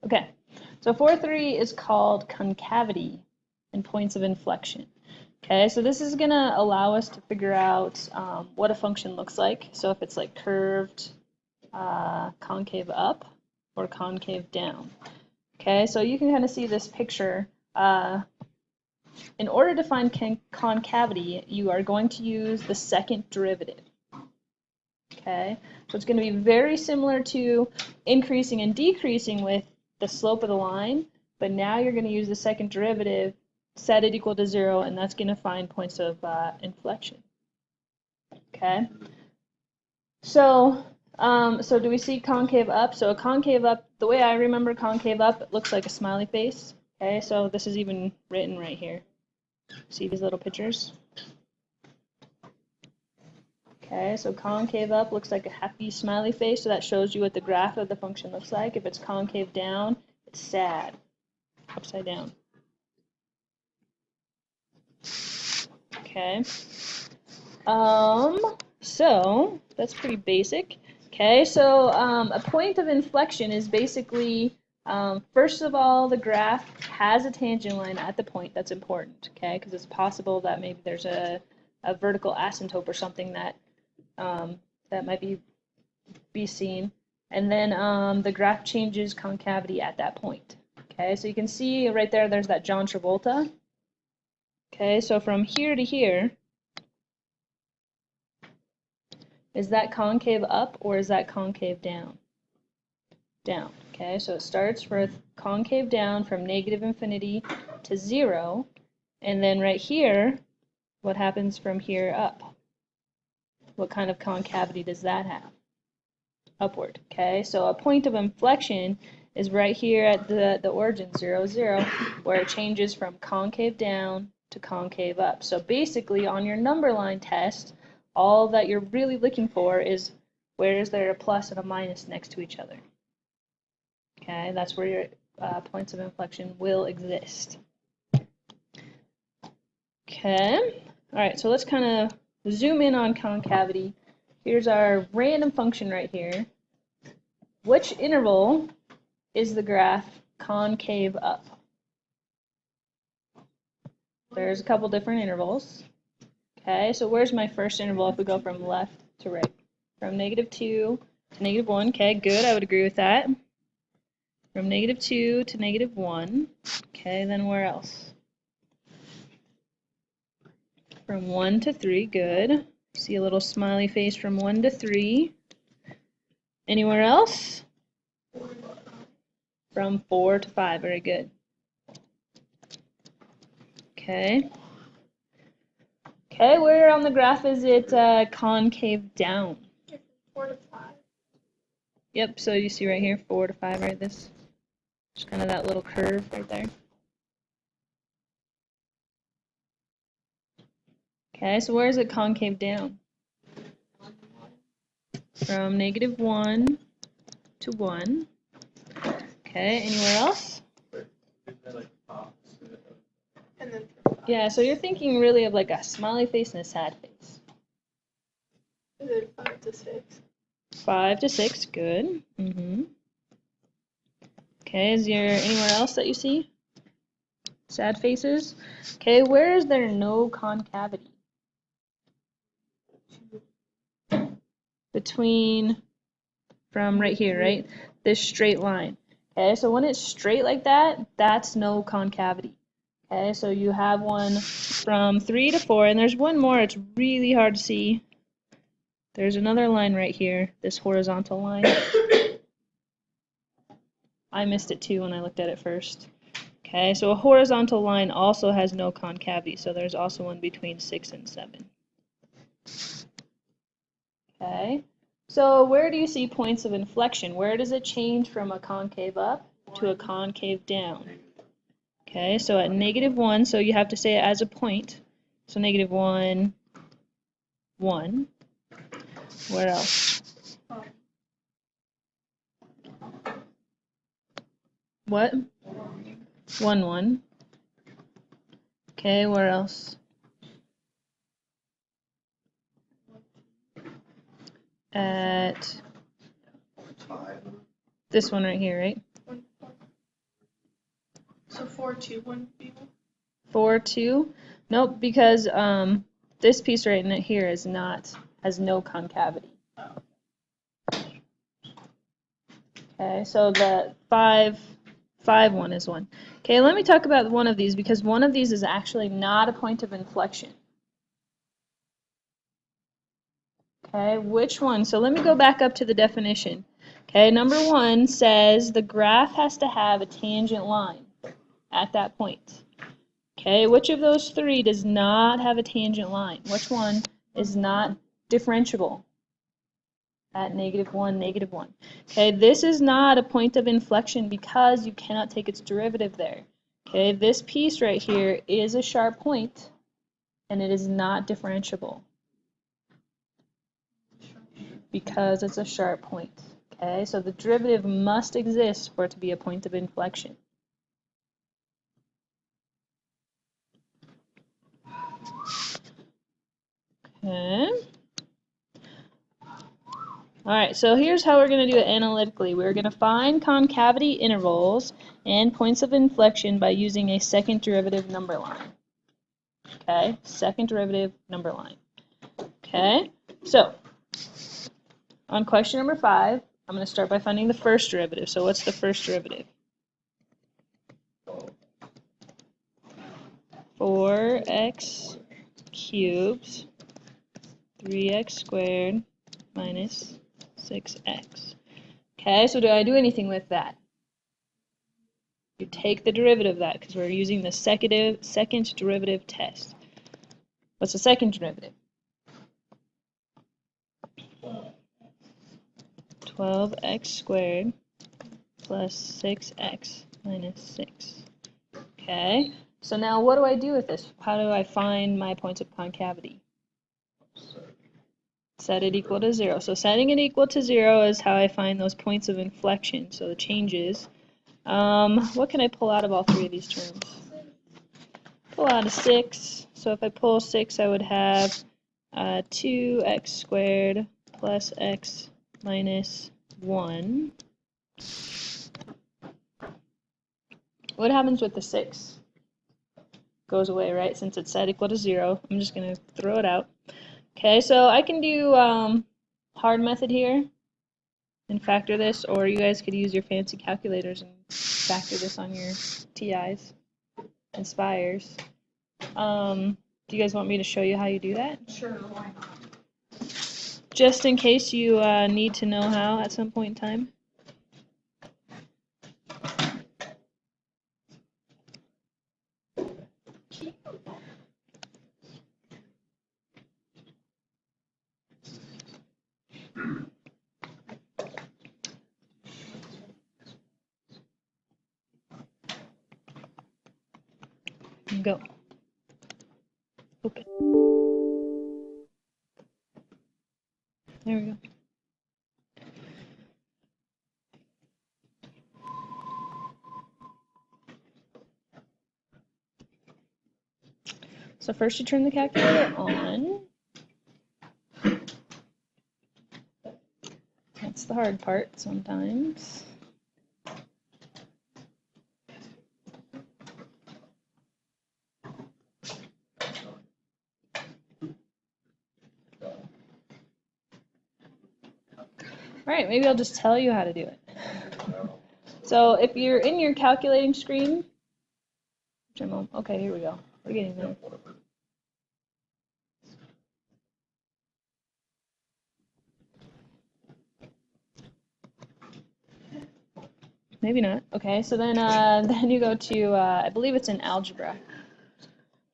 Okay, so 4.3 is called concavity and points of inflection. Okay, so this is going to allow us to figure out what a function looks like. So if it's like curved, concave up, or concave down. Okay, so you can kind of see this picture. In order to find concavity, you are going to use the second derivative. Okay, so it's going to be very similar to increasing and decreasing with the slope of the line, but now you're going to use the second derivative, set it equal to 0, and that's going to find points of inflection. Okay, so so do we see concave up? So a concave up, the way I remember concave up, it looks like a smiley face. Okay, so this is even written right here. See these little pictures? Okay, so concave up looks like a happy smiley face, so that shows you what the graph of the function looks like. If it's concave down, it's sad, upside down. Okay, so that's pretty basic. Okay, so a point of inflection is basically, first of all, the graph has a tangent line at the point. That's important, okay, because it's possible that maybe there's a vertical asymptote or something that that might be seen. And then the graph changes concavity at that point. Okay, so you can see right there, there's that John Travolta. Okay, so from here to here, is that concave up or is that concave down? Down. Okay, so it starts with concave down from negative infinity to 0. And then right here, what happens from here up? What kind of concavity does that have? Upward. Okay, so a point of inflection is right here at the origin 0, 0, where it changes from concave down to concave up. So basically on your number line test, all that you're really looking for is where is there a plus and a minus next to each other. Okay, that's where your points of inflection will exist. Okay, all right, so let's kind of zoom in on concavity. Here's our random function right here. Which interval is the graph concave up? There's a couple different intervals. Okay, so where's my first interval if we go from left to right? From -2 to -1. Okay, good, I would agree with that. From -2 to -1. Okay, then where else? From 1 to 3, good. See a little smiley face from 1 to 3. Anywhere else? From 4 to 5, very good. Okay. Okay, where on the graph is it concave down? 4 to 5. Yep, so you see right here, 4 to 5, right? This, just kind of that little curve right there. Okay, so where is it concave down? From -1 to 1. Okay, anywhere else? And then Yeah, so you're thinking really of like a smiley face and a sad face. is it 5 to 6? 5 to 6, good. Okay, is there anywhere else that you see? Sad faces? Okay, where is there no concavity? Between, from right here, right? This straight line. Okay, so when it's straight like that, that's no concavity. Okay, so you have one from 3 to 4, and there's one more, it's really hard to see. There's another line right here, this horizontal line. I missed it too when I looked at it first. Okay, so a horizontal line also has no concavity, so there's also one between 6 and 7. Okay, so where do you see points of inflection? Where does it change from a concave up to a concave down? Okay, so at -1, so you have to say it as a point. So -1, 1. Where else? What? 1, 1. Okay, where else? At this one right here, right? So 4-2 wouldn't be one. 4, 2? Nope, because this piece right in it here is not, has no concavity. Okay, so the 5, 5 one is 1. Okay, let me talk about one of these because one of these is actually not a point of inflection. Okay, which one? So let me go back up to the definition. Okay, number 1 says the graph has to have a tangent line at that point. Okay, which of those 3 does not have a tangent line? Which one is not differentiable at -1, -1? Okay, this is not a point of inflection because you cannot take its derivative there. Okay, this piece right here is a sharp point and it is not differentiable because it's a sharp point. Okay, so the derivative must exist for it to be a point of inflection. Okay. All right, so here's how we're going to do it analytically. We're going to find concavity intervals and points of inflection by using a second derivative number line. Okay, second derivative number line. Okay, so on question number 5, I'm going to start by finding the first derivative. So what's the first derivative? 4x cubed 3x squared minus 6x. Okay, so do I do anything with that? You take the derivative of that because we're using the second derivative test. What's the second derivative? 12x squared plus 6x minus 6. Okay, so now what do I do with this? How do I find my points of concavity? Set it equal to 0. So setting it equal to 0 is how I find those points of inflection, so the changes. What can I pull out of all 3 of these terms? Pull out a 6. So if I pull 6, I would have 2x squared plus x minus 1. What happens with the 6? Goes away, right? Since it's set equal to 0, I'm just going to throw it out. Okay, so I can do hard method here and factor this, or you guys could use your fancy calculators and factor this on your TIs and Spires. Do you guys want me to show you how you do that? Sure, why not? Just in case you need to know how at some point in time. Go. Open. There we go. So first you turn the calculator on. That's the hard part sometimes. All right, maybe I'll just tell you how to do it. So if you're in your calculating screen, okay, here we go. We're getting there. Maybe not. Okay, so then then you go to, I believe it's in algebra.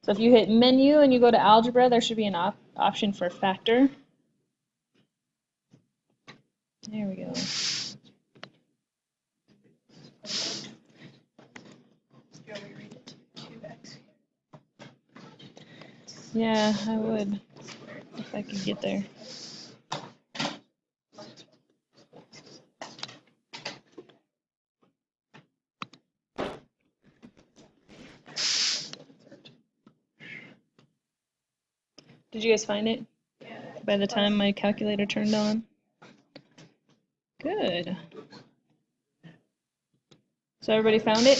So if you hit menu and you go to algebra, there should be an option for factor. There we go. Yeah, I would, if I could get there. Did you guys find it? By the time my calculator turned on? Good. So everybody found it?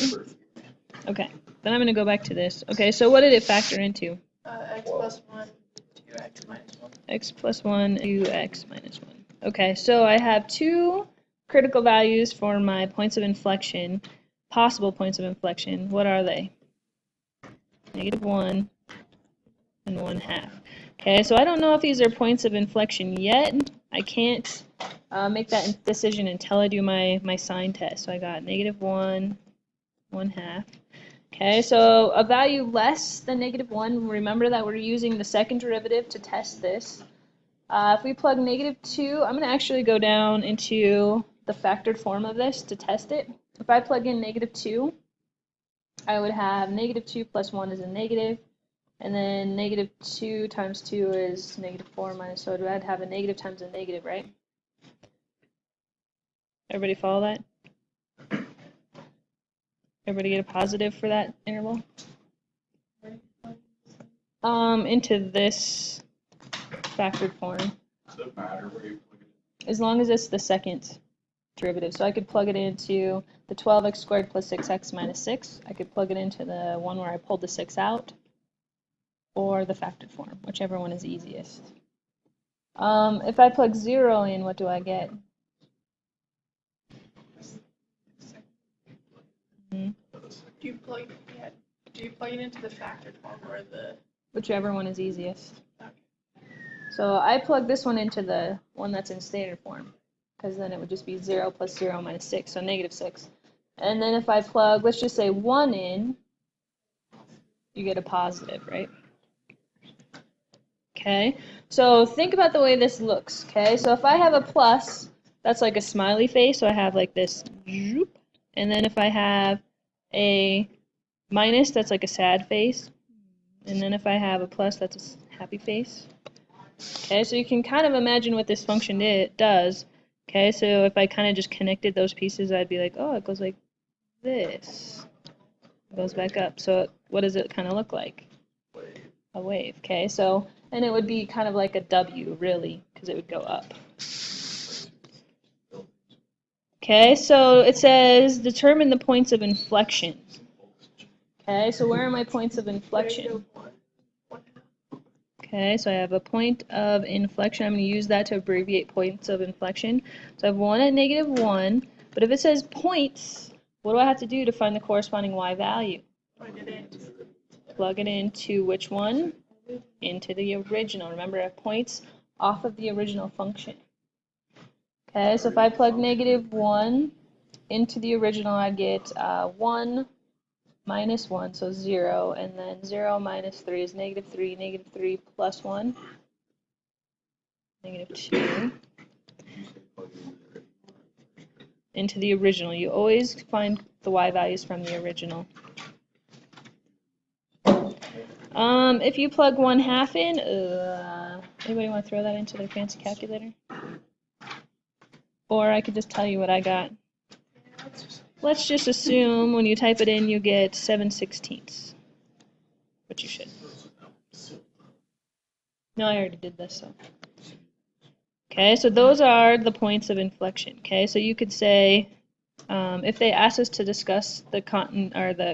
Okay, then I'm going to go back to this. Okay, so what did it factor into? X plus 1 to x minus 1. X plus 1 to x minus 1. Okay, so I have two critical values for my points of inflection, possible points of inflection. What are they? -1 and 1/2. Okay, so I don't know if these are points of inflection yet. I can't make that decision until I do my sign test. So I got -1, 1/2. Okay, so a value less than -1, remember that we're using the second derivative to test this. If we plug -2, I'm going to actually go down into the factored form of this to test it. If I plug in -2, I would have -2 plus 1 is a negative, and then -2 times 2 is -4 minus, so I'd have a negative times a negative, right? Everybody follow that? Everybody get a positive for that interval? Into this factored form. Does it matter where you plug it As long as it's the second derivative. So I could plug it into the 12x squared plus 6x minus 6. I could plug it into the one where I pulled the 6 out, or the factored form, whichever one is easiest. If I plug 0 in, what do I get? Do you plug it into the factored form or the... Whichever one is easiest. So I plug this one into the one that's in standard form, because then it would just be 0 plus 0 minus 6, so -6. And then if I plug, let's just say 1 in, you get a positive, right? Okay, so think about the way this looks, okay? So if I have a plus, that's like a smiley face, so I have like this, and then if I have a minus, that's like a sad face, and then if I have a plus, that's a happy face. Okay, so you can kind of imagine what this function does. Okay, so if I kind of just connected those pieces, I'd be like, oh, it goes like this. It goes back up. So what does it kind of look like? A wave. Okay, so, and it would be kind of like a W, really, because it would go up. Okay, so it says determine the points of inflection. Okay, so where are my points of inflection? Okay, so I have a point of inflection. I'm going to use that to abbreviate points of inflection. So I have 1 at -1, but if it says points, what do I have to do to find the corresponding y value? Plug it into which one? Into the original. Remember, I have points off of the original function. Okay, so if I plug -1 into the original, I get 1 minus 1, so 0, and then 0 minus 3 is -3, -3 plus 1, -2, into the original. You always find the y values from the original. If you plug 1/2 in, anybody want to throw that into their fancy calculator? Or I could just tell you what I got. Let's just assume when you type it in, you get 7/16, but you should. No, I already did this, so. Okay, so those are the points of inflection. Okay, so you could say, if they asked us to discuss the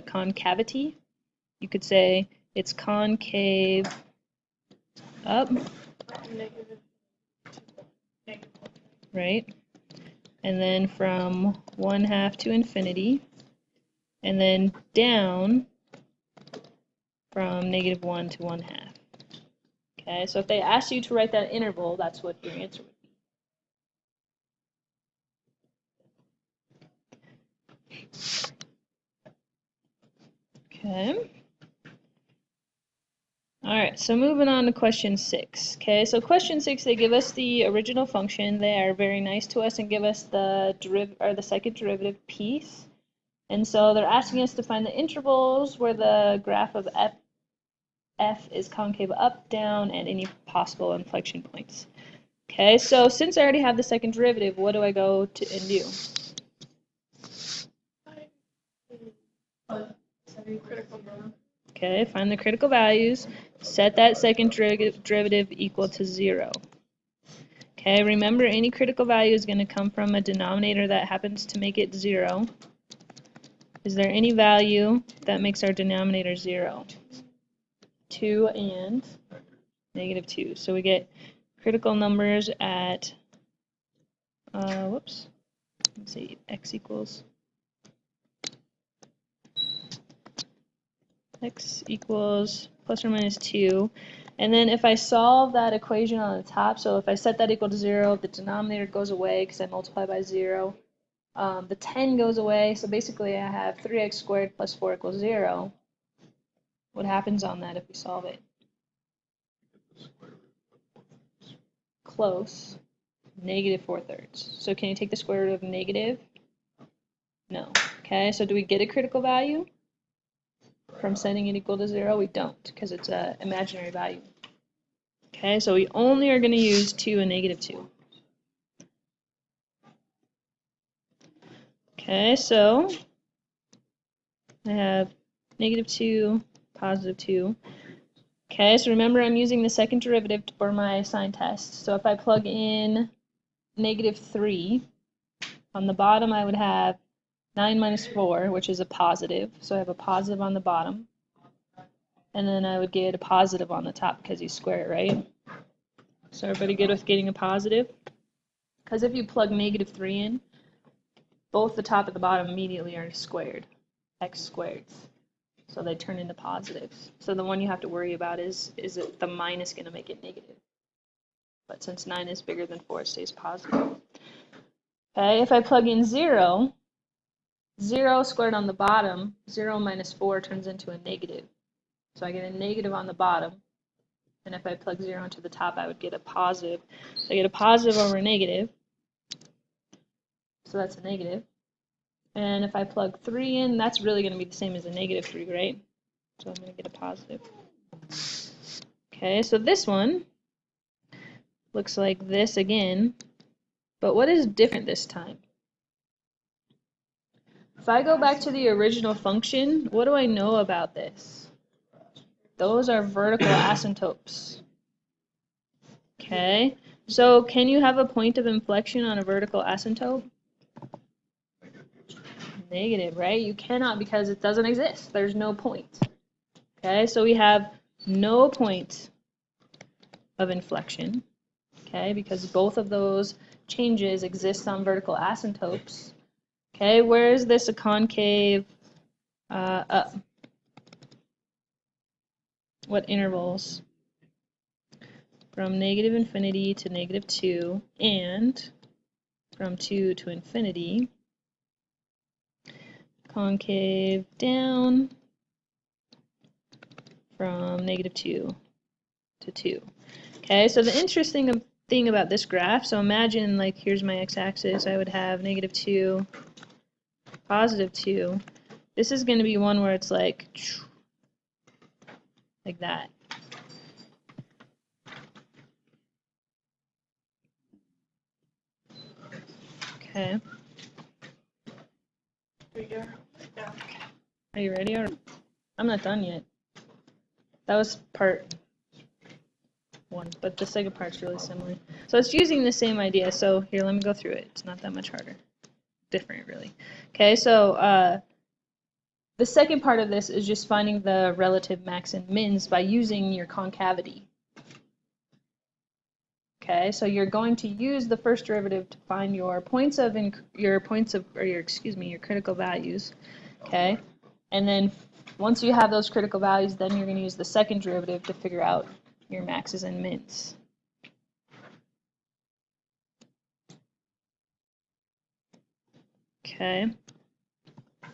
concavity, you could say it's concave up, right? And then from 1/2 to infinity, and then down from -1 to 1/2. Okay, so if they asked you to write that interval, that's what your answer would be. Okay. All right, so moving on to question 6. Okay, so question 6, they give us the original function. They are very nice to us and give us the second derivative piece. And so they're asking us to find the intervals where the graph of f is concave up, down, and any possible inflection points. Okay, so since I already have the second derivative, what do I go to and do? Okay, find the critical values, set that second derivative equal to 0. Okay, remember any critical value is going to come from a denominator that happens to make it 0. is there any value that makes our denominator 0? 2 and -2. So we get critical numbers at, let's see, x equals plus or minus 2. And then if I solve that equation on the top, so if I set that equal to 0, the denominator goes away because I multiply by 0. The 10 goes away, so basically I have 3x squared plus 4 equals 0. What happens on that if we solve it? Close. -4/3. So can you take the square root of negative? No. Okay, so do we get a critical value from setting it equal to 0? We don't, because it's an imaginary value. Okay, so we only are going to use 2 and -2. Okay, so I have -2, +2. Okay, so remember I'm using the second derivative for my sign test. So if I plug in -3, on the bottom I would have 9 minus 4, which is a positive. So I have a positive on the bottom. And then I would get a positive on the top because you square it, right? So everybody good with getting a positive? Because if you plug -3 in, both the top and the bottom immediately are squared, x squared. So they turn into positives. So the one you have to worry about is it the minus going to make it negative? But since 9 is bigger than 4, it stays positive. Okay, if I plug in 0, 0 squared on the bottom, 0 minus 4 turns into a negative. So I get a negative on the bottom. And if I plug 0 into the top, I would get a positive. So I get a positive over a negative. So that's a negative. And if I plug 3 in, that's really going to be the same as a -3, right? So I'm going to get a positive. Okay, so this one looks like this again. But what is different this time? If I go back to the original function, what do I know about this? Those are vertical asymptotes. Okay, so can you have a point of inflection on a vertical asymptote? Negative, right? You cannot because it doesn't exist. There's no point. Okay, so we have no point of inflection, okay, because both of those changes exist on vertical asymptotes. Okay, where is this a concave up? What intervals? From -infinity to -2 and from 2 to infinity. Concave down from -2 to 2. Okay, so the interesting thing about this graph, so imagine like here's my x-axis, I would have -2, +2. This is going to be one where it's like that. Okay. Are you ready? Or I'm not done yet. That was part 1, but the second part's really similar. So it's using the same idea. So here, let me go through it. It's not that much harder. Different, really. Okay, so the second part of this is just finding the relative max and mins by using your concavity. Okay, so you're going to use the first derivative to find your your critical values. Okay, and then once you have those critical values, then you're going to use the second derivative to figure out your maxes and mins. Okay. All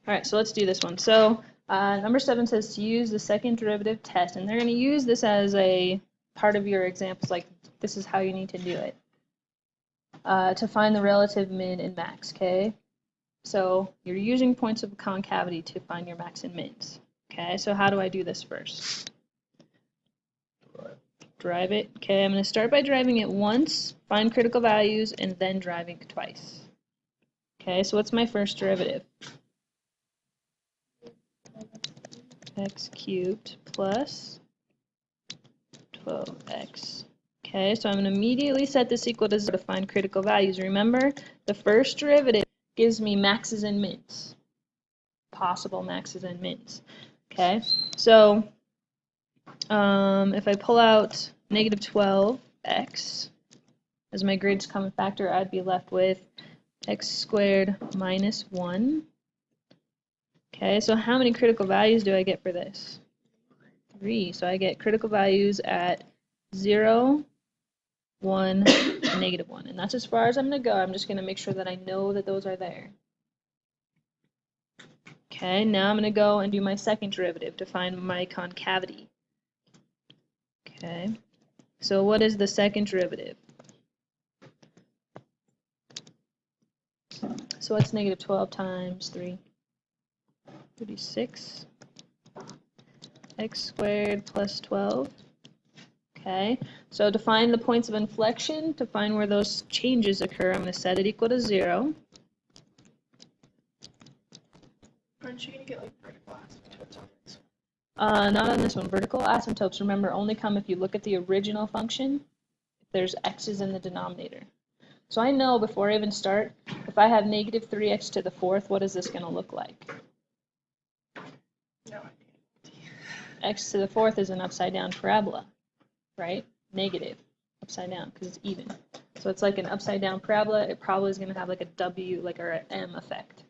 right, so let's do this one. So number 7 says to use the second derivative test, and they're going to use this as a part of your examples, like this is how you need to do it to find the relative min and max. Okay, so you're using points of concavity to find your max and mins. Okay, so how do I do this first? Drive it. Okay, I'm going to start by driving it once, find critical values, and then driving it twice. Okay, so what's my first derivative? X cubed plus 12x. Okay, so I'm going to immediately set this equal to 0 to find critical values. Remember, the first derivative gives me maxes and mins. possible maxes and mins. Okay, so if I pull out negative 12x as my greatest common factor, I'd be left with x squared minus 1. Okay, so how many critical values do I get for this? 3. So I get critical values at 0, 1, and negative 1. And that's as far as I'm going to go. I'm just going to make sure that I know that those are there. Okay, now I'm going to go and do my second derivative to find my concavity. Okay, so what is the second derivative? So what's negative 12 times 3? 36. X squared plus 12. Okay, so to find the points of inflection, to find where those changes occur, I'm going to set it equal to 0. Aren't you going to get like vertical asymptotes on this? Not on this one. Vertical asymptotes, remember, only come if you look at the original function, if there's x's in the denominator. So I know before I even start, if I have negative 3x to the fourth, what is this going to look like? No idea. X to the fourth is an upside down parabola, right? Negative, upside down, because it's even. So it's like an upside down parabola. It probably is going to have like a W, like or an M effect.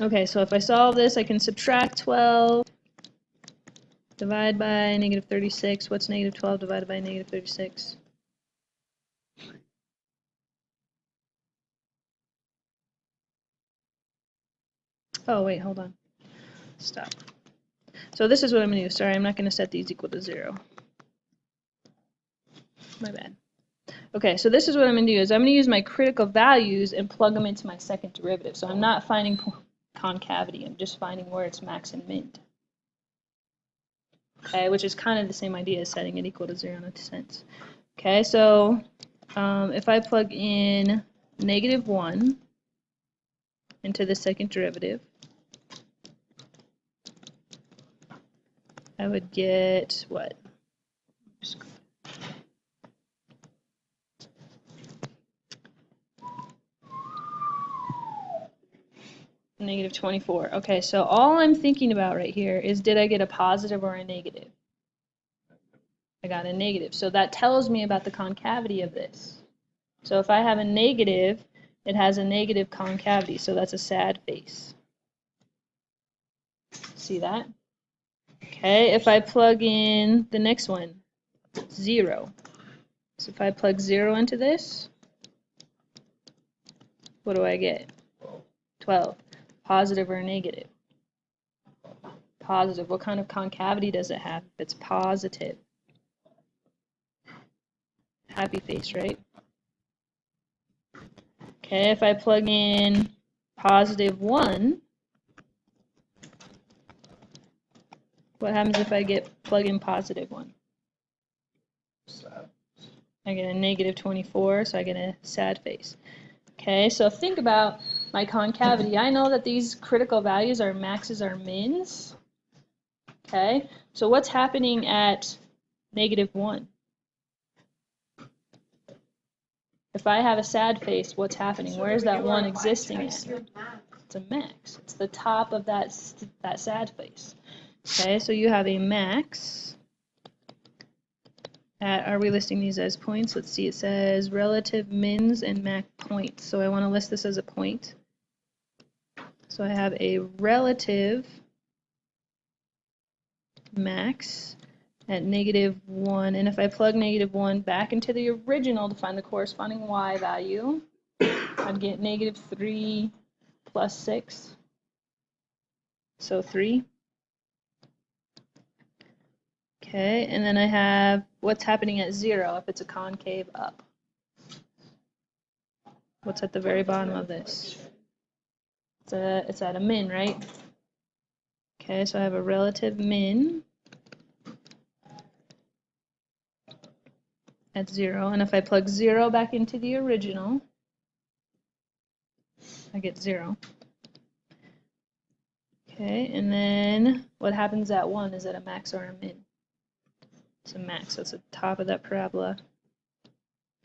Okay, so if I solve this, I can subtract 12, divide by negative 36. What's negative 12 divided by negative 36? Oh, wait, hold on. Stop. So this is what I'm going to do. Sorry, I'm not going to set these equal to 0. My bad. Okay, so this is what I'm going to do is I'm going to use my critical values and plug them into my second derivative. So I'm not finding concavity. I'm just finding where it's max and min. Okay, which is kind of the same idea as setting it equal to 0 in a sense. Okay, so if I plug in negative 1 into the second derivative, I would get what? Negative 24. Okay, so all I'm thinking about right here is did I get a positive or a negative? I got a negative. So that tells me about the concavity of this. So if I have a negative, it has a negative concavity. So that's a sad face. See that? Okay, if I plug in the next one, 0. So if I plug 0 into this, what do I get? 12. Positive or negative? Positive. What kind of concavity does it have? If it's positive. Happy face, right? Okay, if I plug in positive 1, what happens if I plug in positive 1? Sad. I get a negative 24, so I get a sad face. Okay, so think about my concavity. I know that these critical values are maxes or mins. Okay, so what's happening at negative 1? If I have a sad face, what's happening? Where is that 1 existing at? It's a max. It's the top of that sad face. Okay, so you have a max at, are we listing these as points? Let's see, it says relative mins and max points. So I want to list this as a point. So I have a relative max at negative 1. And if I plug negative 1 back into the original to find the corresponding y value, I'd get negative 3 plus 6. So 3. Okay, and then I have what's happening at 0 if it's a concave up. What's at the very bottom of this? It's at a min, right? Okay, so I have a relative min at 0, and if I plug 0 back into the original, I get 0. Okay, and then what happens at 1? Is it a max or a min? It's a max, so it's the top of that parabola,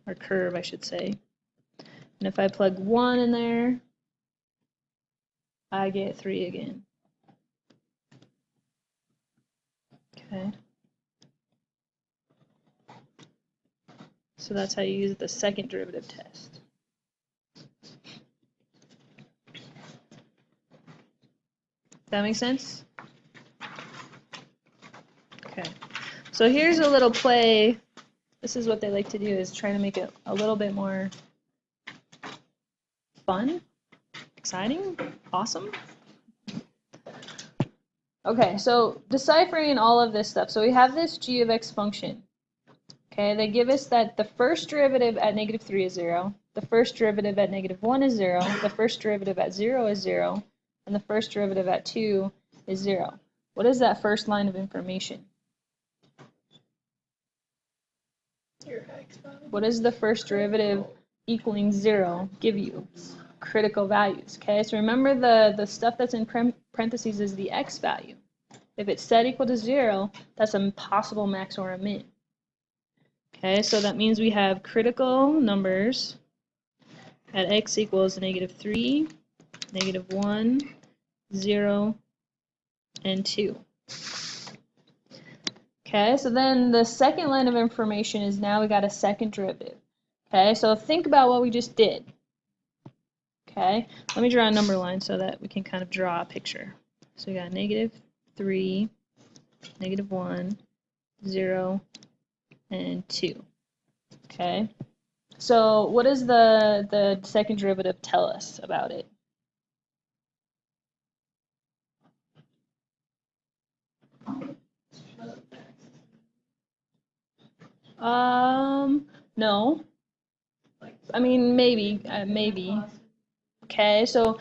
or curve, I should say. And if I plug 1 in there, I get 3 again. Okay. So that's how you use the second derivative test. That make sense? Okay. So here's a little play. This is what they like to do, is try to make it a little bit more fun, exciting, awesome. Okay, so deciphering all of this stuff. So we have this g of x function. Okay, they give us that the first derivative at -3 is 0, the first derivative at -1 is 0, the first derivative at 0 is 0, and the first derivative at 2 is 0. What is that first line of information? Your x value. What does the first derivative equaling 0 give you? Critical values. Okay, so remember the stuff that's in parentheses is the x value. If it's set equal to 0, that's a possible max or a min. Okay, so that means we have critical numbers at x equals -3, -1, 0, and 2. Okay, so then the second line of information is now we got a second derivative. Okay, so think about what we just did. Okay, let me draw a number line so that we can kind of draw a picture. So we got -3, -1, 0, and 2. Okay, so what does the second derivative tell us about it? No. I mean, maybe. Okay, so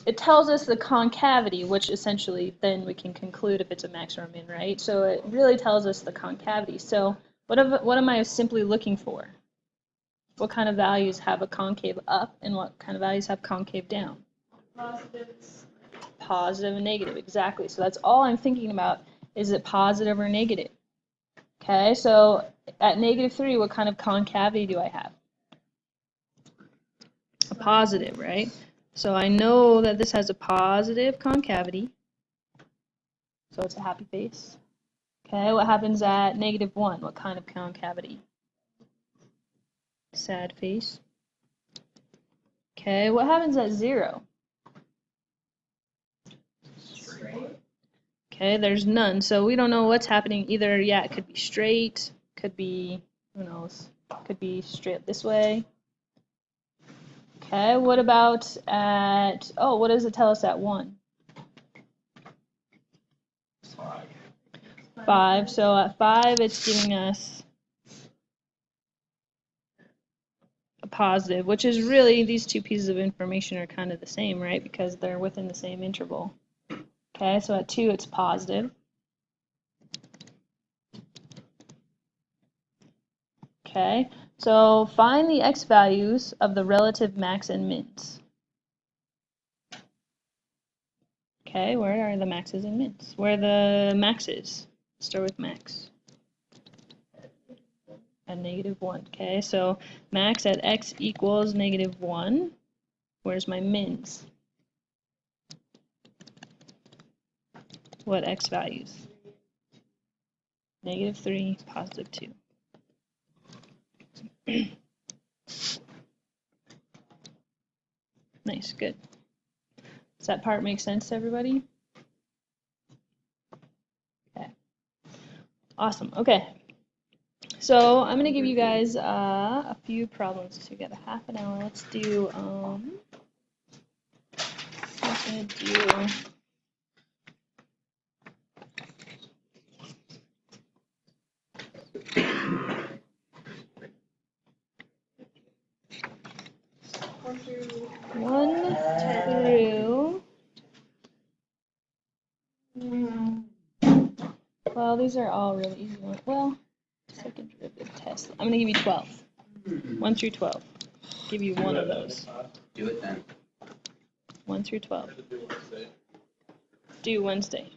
it tells us the concavity, which essentially then we can conclude if it's a max or a min, right? So it really tells us the concavity. So what am I simply looking for? What kind of values have a concave up and what kind of values have concave down? Positive and negative, exactly. So that's all I'm thinking about. Is it positive or negative? Okay, so at -3, what kind of concavity do I have? A positive, right? So I know that this has a positive concavity. So it's a happy face. Okay, what happens at -1? What kind of concavity? Sad face. Okay, what happens at 0? Okay, there's none. So we don't know what's happening either. Yeah, it could be straight, could be, who knows, could be straight this way. Okay, what about at, oh, what does it tell us at 1? 5. So at 5, it's giving us a positive, which is really, these two pieces of information are kind of the same, right? Because they're within the same interval. Okay, so at 2, it's positive. Okay, so find the x values of the relative max and mins. Okay, where are the maxes and mins? Where are the maxes? Let's start with max. At -1. Okay, so max at x equals -1. Where's my mins? What x values? -3, +2. Nice, good. Does that part make sense to everybody? Okay. Awesome. Okay. So I'm going to give you guys a few problems. So we got a half an hour. Let's do, I'm going to do one through, well, these are all really easy ones. Well, second derivative test. I'm going to give you 12. 1 through 12. Give you one of those. Do it then. 1 through 12. Do Wednesday. Do Wednesday.